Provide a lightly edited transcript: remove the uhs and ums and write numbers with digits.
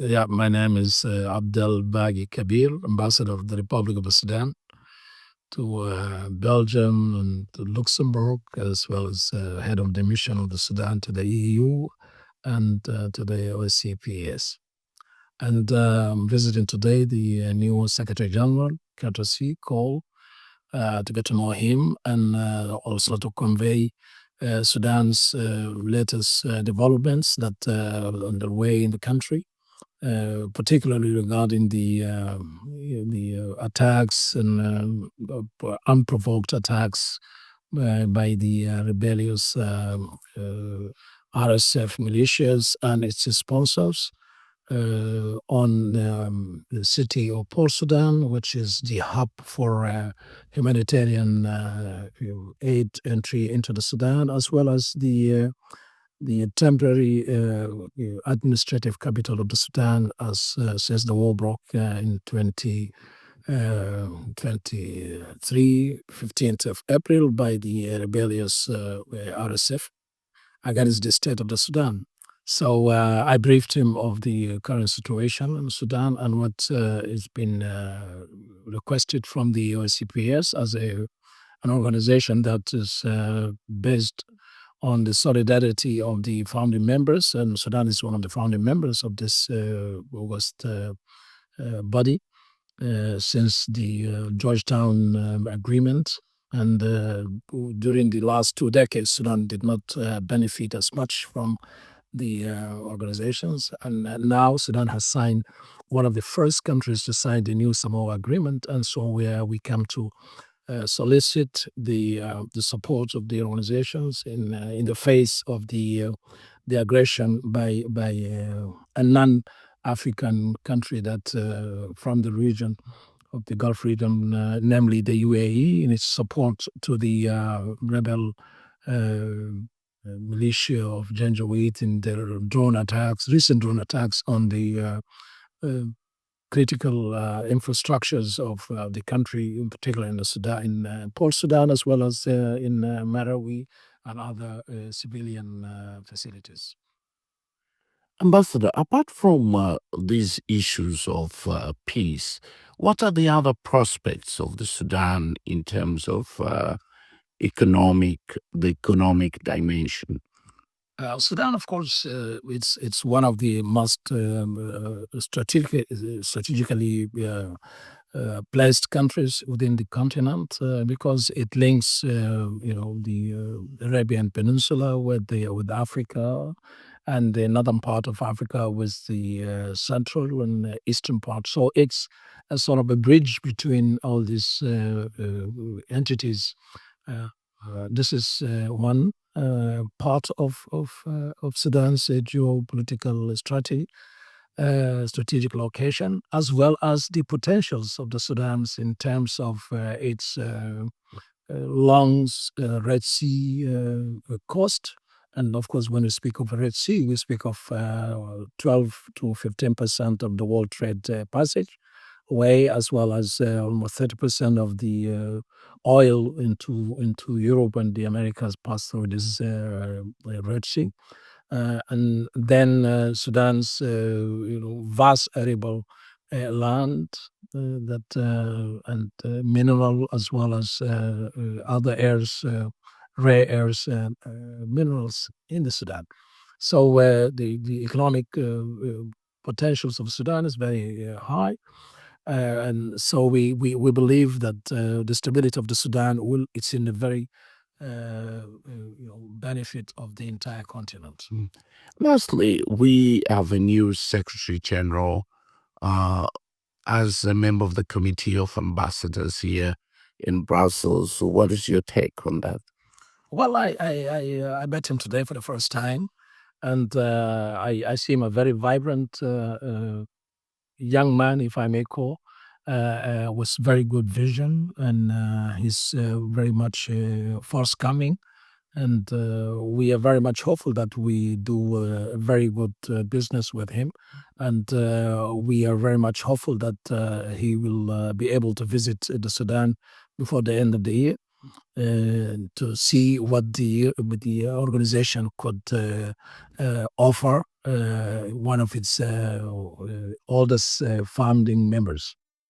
Yeah, my name is Abdelbagi Kabeir, Ambassador of the Republic of Sudan to Belgium and to Luxembourg, as well as head of the mission of the Sudan to the EU and to the OSCPS. And I'm visiting today the new Secretary General, courtesy call, to get to know him and also to convey Sudan's latest developments that are underway in the country. Particularly regarding the attacks and unprovoked attacks by the rebellious RSF militias and its sponsors on the city of Port Sudan, which is the hub for humanitarian aid entry into the Sudan, as well as the temporary administrative capital of the Sudan, as since the war broke in 2023, 15th of April, by the rebellious RSF against the state of the Sudan. So I briefed him of the current situation in Sudan and what has been requested from the OSCPS as an organization that is based on the solidarity of the founding members, and Sudan is one of the founding members of this August body since the Georgetown Agreement. And during the last 2 decades, Sudan did not benefit as much from the organizations. And now Sudan has signed, one of the first countries to sign the new Samoa Agreement. And so we come to solicit the support of the organizations in the face of the aggression by a non-African country that from the region of the Gulf region, namely the UAE, in its support to the rebel militia of Janjaweed in their recent drone attacks on the critical infrastructures of the country, in particular in the Sudan, in Port Sudan, as well as in Marawi and other civilian facilities. Ambassador, apart from these issues of peace, what are the other prospects of the Sudan in terms of the economic dimension? Sudan, of course, it's one of the most strategically placed countries within the continent because it links, the Arabian Peninsula with Africa, and the northern part of Africa with the central and eastern part. So it's a sort of a bridge between all these entities. This is one part of Sudan's geopolitical strategic location, as well as the potentials of the Sudan's in terms of its long Red Sea coast. And of course, when we speak of Red Sea, we speak of 12 to 15% of the world trade passage way, as well as almost 30% of the oil into Europe and the Americas pass through this Red Sea. And then Sudan's vast arable land and mineral, as well as other rare earths minerals in the Sudan. So the economic potentials of Sudan is very high. And so we believe that the stability of the Sudan it's in the very benefit of the entire continent. Lastly, we have a new Secretary General. As a member of the Committee of Ambassadors here in Brussels, so what is your take on that? Well, I met him today for the first time, and I see him a very vibrant young man, if I may call, with very good vision, and he's very much forthcoming. And we are very much hopeful that we do a very good business with him. And we are very much hopeful that he will be able to visit the Sudan before the end of the year to see what the organization could offer one of its oldest founding members.